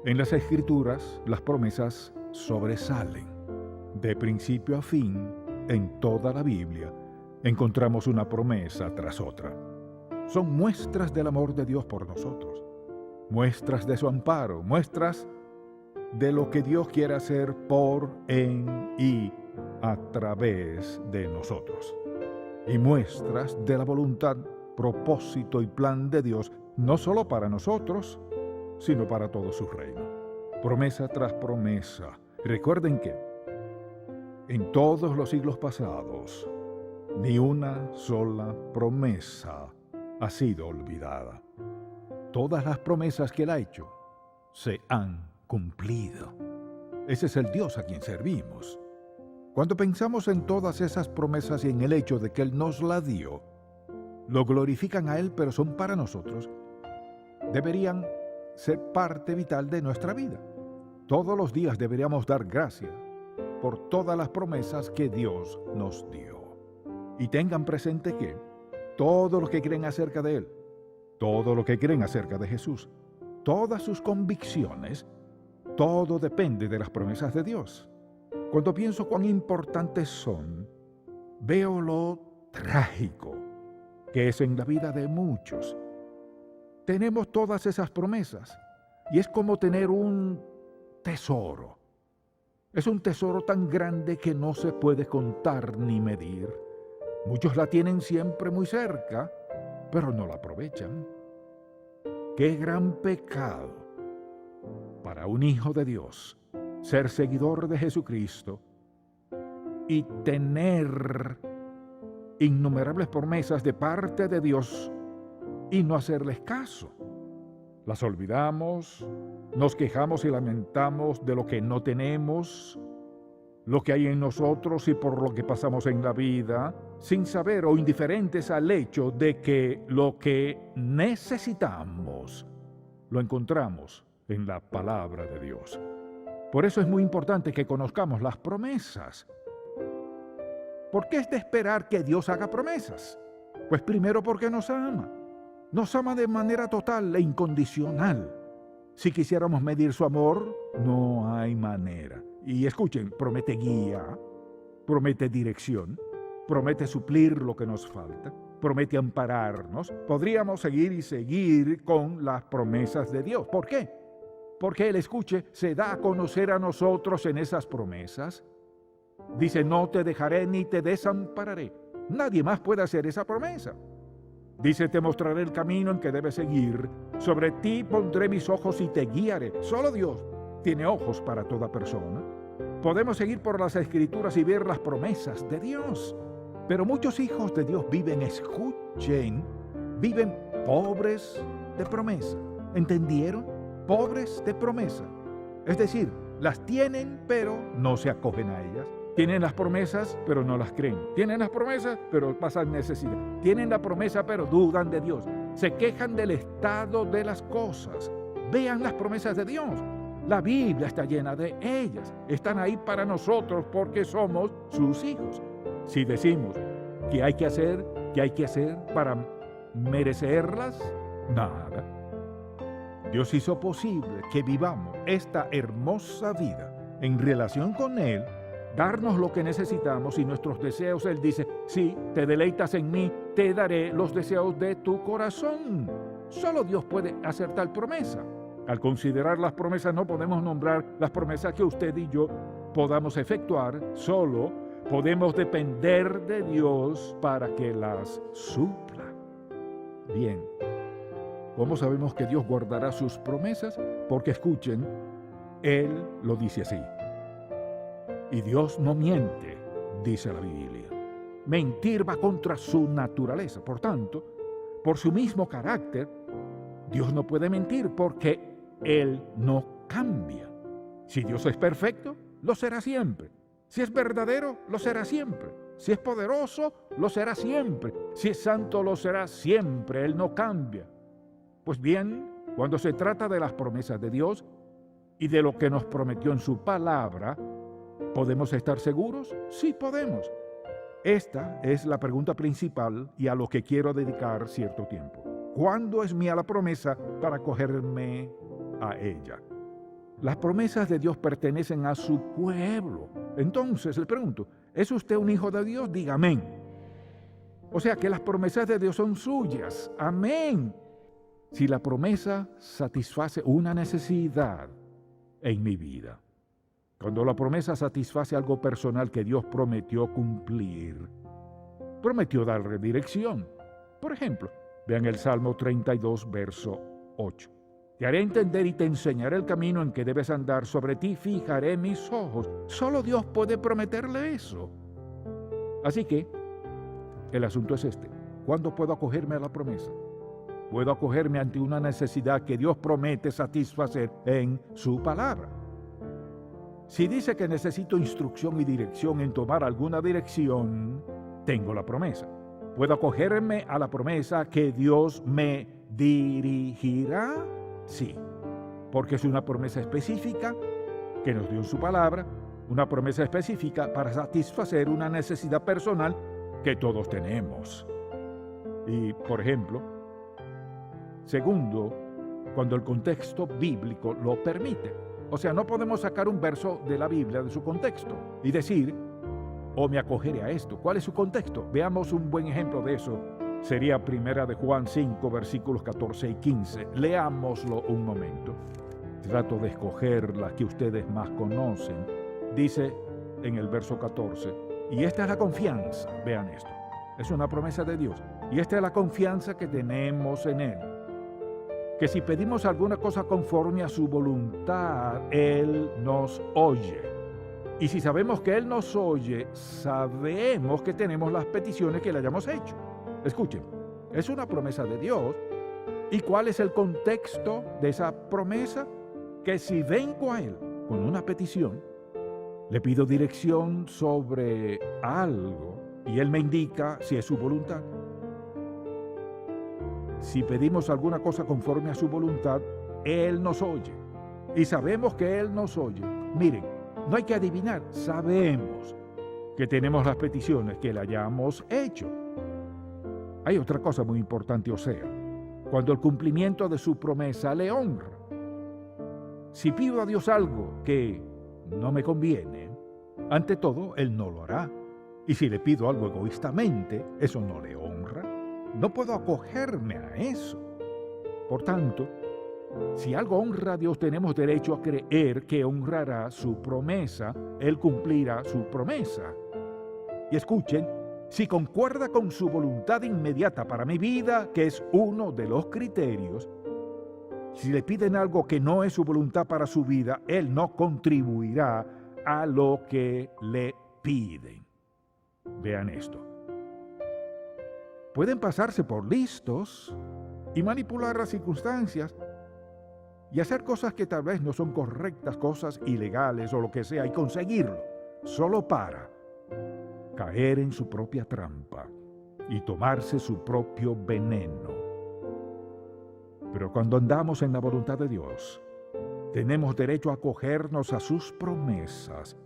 En las Escrituras, las promesas sobresalen. De principio a fin, en toda la Biblia, encontramos una promesa tras otra. Son muestras del amor de Dios por nosotros, muestras de su amparo, muestras de lo que Dios quiere hacer por, en y a través de nosotros. Y muestras de la voluntad, propósito y plan de Dios, no solo para nosotros, sino para todo su reino. Promesa tras promesa. Recuerden que en todos los siglos pasados, ni una sola promesa ha sido olvidada. Todas las promesas que Él ha hecho se han cumplido. Ese es el Dios a quien servimos. Cuando pensamos en todas esas promesas y en el hecho de que Él nos la dio, lo glorifican a Él, pero son para nosotros. Deberían ser parte vital de nuestra vida. Todos los días deberíamos dar gracias por todas las promesas que Dios nos dio. Y tengan presente que todo lo que creen acerca de Él, todo lo que creen acerca de Jesús, todas sus convicciones, todo depende de las promesas de Dios. Cuando pienso cuán importantes son, veo lo trágico que es en la vida de muchos. Tenemos todas esas promesas y es como tener un tesoro. Es un tesoro tan grande que no se puede contar ni medir. Muchos la tienen siempre muy cerca, pero no la aprovechan. ¡Qué gran pecado para un hijo de Dios ser seguidor de Jesucristo y tener innumerables promesas de parte de Dios y no hacerles caso! Las olvidamos, nos quejamos y lamentamos de lo que no tenemos, lo que hay en nosotros y por lo que pasamos en la vida, sin saber o indiferentes al hecho de que lo que necesitamos lo encontramos en la palabra de Dios. Por eso es muy importante que conozcamos las promesas. ¿Por qué es de esperar que Dios haga promesas? Pues primero porque nos ama. Nos ama de manera total e incondicional. Si quisiéramos medir su amor, no hay manera. Y escuchen, promete guía, promete dirección, promete suplir lo que nos falta, promete ampararnos. Podríamos seguir y seguir con las promesas de Dios. ¿Por qué? Porque Él, escuche, se da a conocer a nosotros en esas promesas. Dice, no te dejaré ni te desampararé. Nadie más puede hacer esa promesa. Dice, te mostraré el camino en que debes seguir. Sobre ti pondré mis ojos y te guiaré. Solo Dios tiene ojos para toda persona. Podemos seguir por las Escrituras y ver las promesas de Dios. Pero muchos hijos de Dios viven, escuchen, viven pobres de promesa. ¿Entendieron? Pobres de promesa. Es decir, las tienen, pero no se acogen a ellas. Tienen las promesas, pero no las creen. Tienen las promesas, pero pasan necesidad. Tienen la promesa, pero dudan de Dios. Se quejan del estado de las cosas. Vean las promesas de Dios. La Biblia está llena de ellas. Están ahí para nosotros porque somos sus hijos. Si decimos que hay que hacer para merecerlas, nada. Dios hizo posible que vivamos esta hermosa vida en relación con Él, darnos lo que necesitamos y nuestros deseos. Él dice, si te deleitas en mí, te daré los deseos de tu corazón. Solo Dios puede hacer tal promesa. Al considerar las promesas no podemos nombrar las promesas que usted y yo podamos efectuar, solo podemos depender de Dios para que las supla. Bien, ¿cómo sabemos que Dios guardará sus promesas? Porque escuchen, Él lo dice así. Y Dios no miente, dice la Biblia. Mentir va contra su naturaleza. Por tanto, por su mismo carácter, Dios no puede mentir porque Él no cambia. Si Dios es perfecto, lo será siempre. Si es verdadero, lo será siempre. Si es poderoso, lo será siempre. Si es santo, lo será siempre. Él no cambia. Pues bien, cuando se trata de las promesas de Dios y de lo que nos prometió en su palabra, ¿podemos estar seguros? Sí, podemos. Esta es la pregunta principal y a lo que quiero dedicar cierto tiempo. ¿Cuándo es mía la promesa para acogerme a ella? Las promesas de Dios pertenecen a su pueblo. Entonces, le pregunto, ¿es usted un hijo de Dios? Diga amén. O sea que las promesas de Dios son suyas. Amén. Si la promesa satisface una necesidad en mi vida, cuando la promesa satisface algo personal que Dios prometió cumplir, prometió darle dirección. Por ejemplo, vean el Salmo 32, verso 8. Te haré entender y te enseñaré el camino en que debes andar. Sobre ti fijaré mis ojos. Solo Dios puede prometerle eso. Así que, el asunto es este. ¿Cuándo puedo acogerme a la promesa? Puedo acogerme ante una necesidad que Dios promete satisfacer en su palabra. Si dice que necesito instrucción y dirección en tomar alguna dirección, tengo la promesa. ¿Puedo acogerme a la promesa que Dios me dirigirá? Sí, porque es una promesa específica que nos dio en su palabra, una promesa específica para satisfacer una necesidad personal que todos tenemos. Y, por ejemplo, segundo, cuando el contexto bíblico lo permite. O sea, no podemos sacar un verso de la Biblia de su contexto y decir, me acogeré a esto. ¿Cuál es su contexto? Veamos un buen ejemplo de eso. Sería Primera de Juan 5, versículos 14 y 15. Leámoslo un momento. Trato de escoger las que ustedes más conocen. Dice en el verso 14, y esta es la confianza, vean esto, es una promesa de Dios, y esta es la confianza que tenemos en Él, que si pedimos alguna cosa conforme a su voluntad, Él nos oye. Y si sabemos que Él nos oye, sabemos que tenemos las peticiones que le hayamos hecho. Escuchen, es una promesa de Dios. ¿Y cuál es el contexto de esa promesa? Que si vengo a Él con una petición, le pido dirección sobre algo y Él me indica si es su voluntad. Si pedimos alguna cosa conforme a su voluntad, Él nos oye. Y sabemos que Él nos oye. Miren, no hay que adivinar, sabemos que tenemos las peticiones que le hayamos hecho. Hay otra cosa muy importante, o sea, cuando el cumplimiento de su promesa le honra. Si pido a Dios algo que no me conviene, ante todo, Él no lo hará. Y si le pido algo egoístamente, eso no le honra. No puedo acogerme a eso. Por tanto, si algo honra a Dios, tenemos derecho a creer que honrará su promesa, Él cumplirá su promesa. Y escuchen, si concuerda con su voluntad inmediata para mi vida, que es uno de los criterios, si le piden algo que no es su voluntad para su vida, Él no contribuirá a lo que le piden. Vean esto. Pueden pasarse por listos y manipular las circunstancias y hacer cosas que tal vez no son correctas, cosas ilegales o lo que sea, y conseguirlo, solo para caer en su propia trampa y tomarse su propio veneno. Pero cuando andamos en la voluntad de Dios, tenemos derecho a acogernos a sus promesas,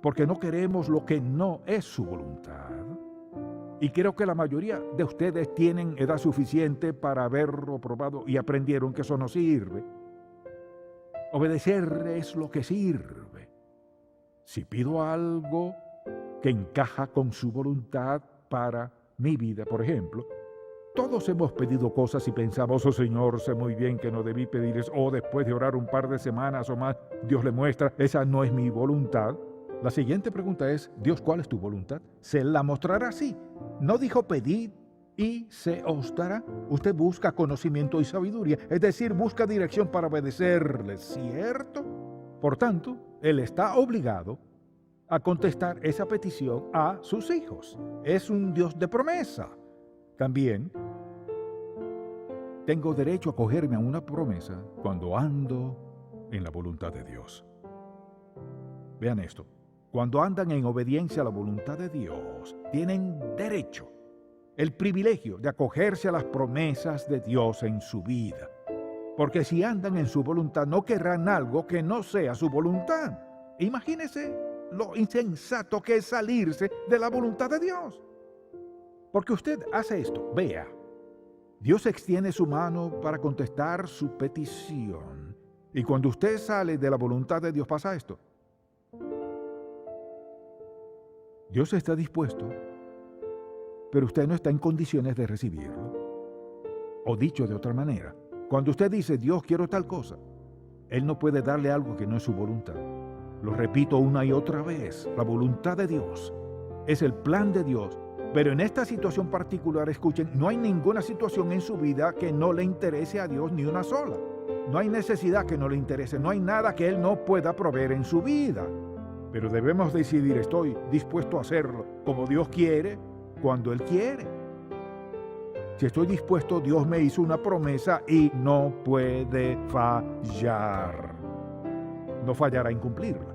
porque no queremos lo que no es su voluntad. Y creo que la mayoría de ustedes tienen edad suficiente para haberlo probado y aprendieron que eso no sirve. Obedecer es lo que sirve. Si pido algo que encaja con su voluntad para mi vida, por ejemplo, todos hemos pedido cosas y pensamos, Señor, sé muy bien que no debí pedir eso, o después de orar un par de semanas o más, Dios le muestra, esa no es mi voluntad. La siguiente pregunta es, Dios, ¿cuál es tu voluntad? Se la mostrará así. No dijo pedid y se os dará. Usted busca conocimiento y sabiduría, es decir, busca dirección para obedecerle, ¿cierto? Por tanto, Él está obligado a contestar esa petición a sus hijos. Es un Dios de promesa. También tengo derecho a acogerme a una promesa cuando ando en la voluntad de Dios. Vean esto. Cuando andan en obediencia a la voluntad de Dios, tienen derecho, el privilegio de acogerse a las promesas de Dios en su vida. Porque si andan en su voluntad, no querrán algo que no sea su voluntad. Imagínense lo insensato que es salirse de la voluntad de Dios. Porque usted hace esto, vea. Dios extiende su mano para contestar su petición. Y cuando usted sale de la voluntad de Dios pasa esto. Dios está dispuesto, pero usted no está en condiciones de recibirlo. O dicho de otra manera, cuando usted dice, Dios, quiero tal cosa, Él no puede darle algo que no es su voluntad. Lo repito una y otra vez, la voluntad de Dios es el plan de Dios. Pero en esta situación particular, escuchen, no hay ninguna situación en su vida que no le interese a Dios ni una sola. No hay necesidad que no le interese, no hay nada que Él no pueda proveer en su vida. Pero debemos decidir, estoy dispuesto a hacerlo como Dios quiere, cuando Él quiere. Si estoy dispuesto, Dios me hizo una promesa y no puede fallar. No fallará en cumplirla.